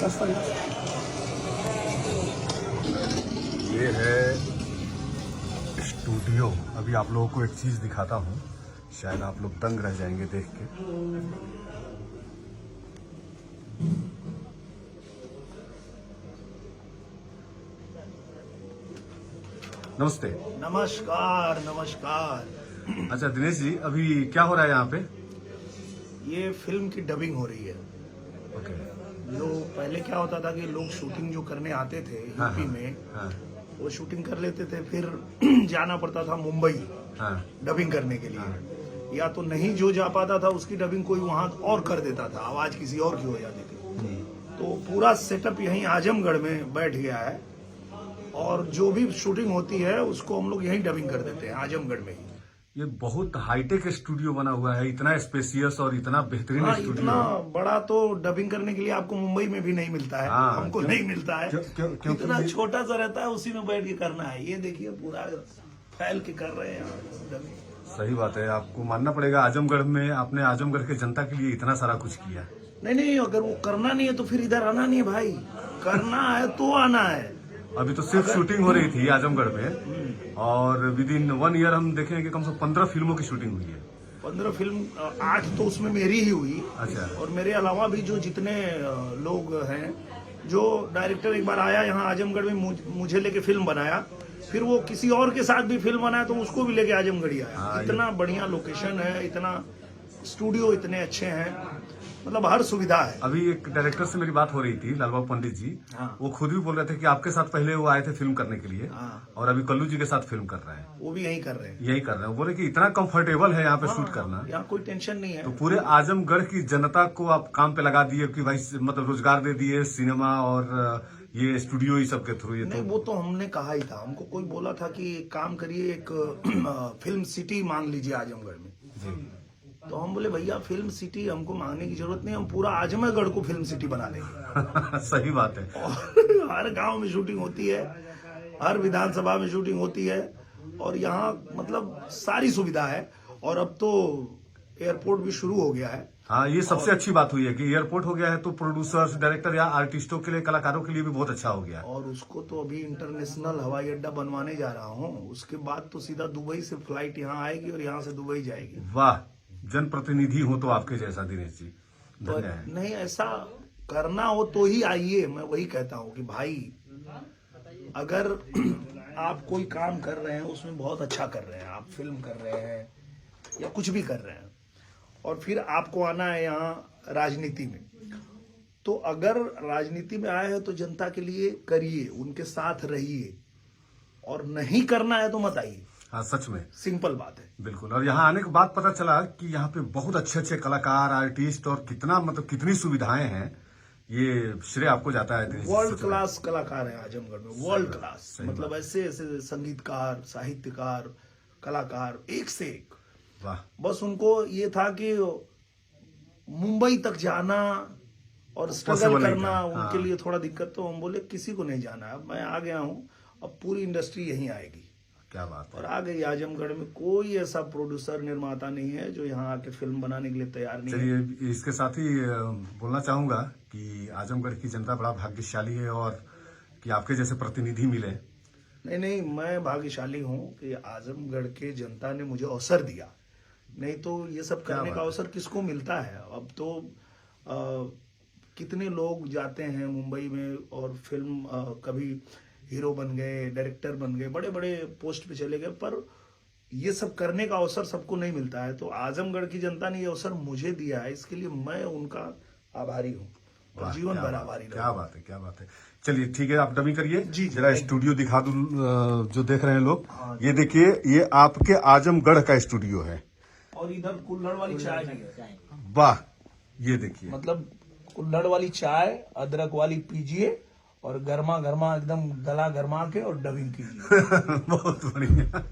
ये है स्टूडियो। अभी आप लोगों को एक चीज दिखाता हूँ, शायद आप लोग दंग रह जाएंगे देख के। नमस्ते। नमस्कार नमस्कार। अच्छा दिनेश जी, अभी क्या हो रहा है यहाँ पे? ये फिल्म की डबिंग हो रही है। ओके। जो पहले क्या होता था कि लोग शूटिंग जो करने आते थे यूपी में, हाँ वो शूटिंग कर लेते थे, फिर जाना पड़ता था मुंबई हाँ डबिंग करने के लिए। या तो नहीं जो जा पाता था उसकी डबिंग कोई वहां और कर देता था, आवाज किसी और की हो जाती थी। तो पूरा सेटअप यहीं आजमगढ़ में बैठ गया है और जो भी शूटिंग होती है उसको हम लोग यहीं डबिंग कर देते हैं आजमगढ़ में ही। ये बहुत हाईटेक स्टूडियो बना हुआ है, इतना स्पेसियस और इतना बेहतरीन हाँ, स्टूडियो। इतना बड़ा तो डबिंग करने के लिए आपको मुंबई में भी नहीं मिलता है। हाँ, हमको नहीं मिलता है। क्योंकि इतना छोटा सा रहता है, उसी में बैठ के करना है। ये देखिए पूरा फैल के कर रहे हैं डबिंग। सही बात है, आपको मानना पड़ेगा आजमगढ़ में आपने आजमगढ़ के जनता के लिए इतना सारा कुछ किया। नहीं, अगर वो करना नहीं है तो फिर इधर आना नहीं है भाई। करना है तो आना है। अभी तो सिर्फ शूटिंग हो रही थी आजमगढ़ में, और विद इन 1 ईयर हम देखेंगे कि कम से कम 15 फिल्मों की शूटिंग हुई है। 15 फिल्म, 8 तो उसमें मेरी ही हुई। अच्छा। और मेरे अलावा भी जो जितने लोग हैं, जो डायरेक्टर एक बार आया यहाँ आजमगढ़ में, मुझे लेके फिल्म बनाया, फिर वो किसी और के साथ भी फिल्म बनाया तो उसको भी लेके आजमगढ़ ही आया। इतना बढ़िया लोकेशन है, इतना स्टूडियो इतने अच्छे हैं, मतलब हर सुविधा है। अभी एक डायरेक्टर से मेरी बात हो रही थी, लालबाबू पंडित जी। हाँ। वो खुद भी बोल रहे थे कि आपके साथ पहले वो आए थे फिल्म करने के लिए। हाँ। और अभी कल्लू जी के साथ फिल्म कर रहे हैं। वो भी यही कर रहे हैं। यही कर रहे हैं। बोले कि इतना कंफर्टेबल है यहाँ पे शूट करना। यहाँ कोई टेंशन नहीं है। तो पूरे आजमगढ़ की जनता को आप काम पे लगा दिए कि भाई, मतलब रोजगार दे दिए सिनेमा और ये स्टूडियो ही सब के थ्रू। ये नहीं, वो तो हमने कहा ही था। हमको कोई बोला था कि एक काम करिए, एक फिल्म सिटी मांग लीजिए आजमगढ़ में। जी। तो हम बोले भैया फिल्म सिटी हमको मांगने की जरूरत नहीं, हम पूरा आजमगढ़ को फिल्म सिटी बना देंगे। सही बात है। और हर गांव में शूटिंग होती है, हर विधानसभा में शूटिंग होती है, और यहाँ मतलब सारी सुविधा है। और अब तो एयरपोर्ट भी शुरू हो गया है। हाँ, ये सबसे अच्छी बात हुई है कि एयरपोर्ट हो गया है, तो प्रोड्यूसर्स, डायरेक्टर या आर्टिस्टों के लिए, कलाकारों के लिए भी बहुत अच्छा हो गया। और उसको तो अभी इंटरनेशनल हवाई अड्डा बनवाने जा रहा हूँ। उसके बाद तो सीधा दुबई से फ्लाइट यहाँ आएगी और यहाँ से दुबई जाएगी। वाह, जनप्रतिनिधि हो तो आपके जैसा दिनेश जी। तो धन्य है। नहीं, ऐसा करना हो तो ही आइए। मैं वही कहता हूँ कि भाई, अगर आप कोई काम कर रहे हैं, उसमें बहुत अच्छा कर रहे हैं, आप फिल्म कर रहे हैं या कुछ भी कर रहे हैं, और फिर आपको आना है यहाँ राजनीति में, तो अगर राजनीति में आए हैं तो जनता के लिए करिए, उनके साथ रहिए, और नहीं करना है तो मत आइए। हाँ, सच में सिंपल बात है। बिल्कुल। और यहाँ आने के बाद पता चला कि यहाँ पे बहुत अच्छे अच्छे कलाकार, आर्टिस्ट, और कितना मतलब कितनी सुविधाएं हैं। ये श्रेय आपको जाता है दिनेश जी। वर्ल्ड क्लास कलाकार है आजमगढ़ में, वर्ल्ड क्लास। मतलब ऐसे ऐसे संगीतकार, साहित्यकार, कलाकार, एक से एक। वाह। बस उनको ये था कि मुंबई तक जाना और स्ट्रगल करना उनके लिए थोड़ा दिक्कत। तो हम बोले किसी को नहीं जाना है, अब मैं आ गया हूँ, अब पूरी इंडस्ट्री यहीं आएगी। क्या बात है। और आ गई आजमगढ़ में। कोई ऐसा प्रोड्यूसर, निर्माता नहीं है जो यहाँ आके फिल्म बनाने के लिए तैयार नहीं है। चलिए, इसके साथ ही बोलना चाहूंगा कि आजमगढ़ की जनता बड़ा भाग्यशाली है, और कि आपके जैसे प्रतिनिधि मिले। नहीं, मैं भाग्यशाली हूँ कि आजमगढ़ के जनता ने मुझे अवसर दिया। नहीं तो ये सब करने का अवसर किसको मिलता है। अब तो कितने लोग जाते हैं मुंबई में और फिल्म कभी हीरो बन गए, डायरेक्टर बन गए, बड़े बड़े पोस्ट पे चले गए, पर ये सब करने का अवसर सबको नहीं मिलता है। तो आजमगढ़ की जनता ने ये अवसर मुझे दिया है, इसके लिए मैं उनका आभारी हूँ और जीवन भर आभारी रहूंगा। क्या बात है, क्या बात है। चलिए ठीक है, आप डमी करिए। जी, जरा स्टूडियो दिखा दूं जो देख रहे हैं लोग। ये देखिए, ये आपके आजमगढ़ का स्टूडियो है। और इधर कुल्हड़ वाली चाय भी है। वाह, ये देखिए। मतलब कुल्हड़ वाली चाय, अदरक वाली पीजिए और गर्मा गर्मा एकदम गला गरमा के और डबिंग कीजिए। बहुत बढ़िया।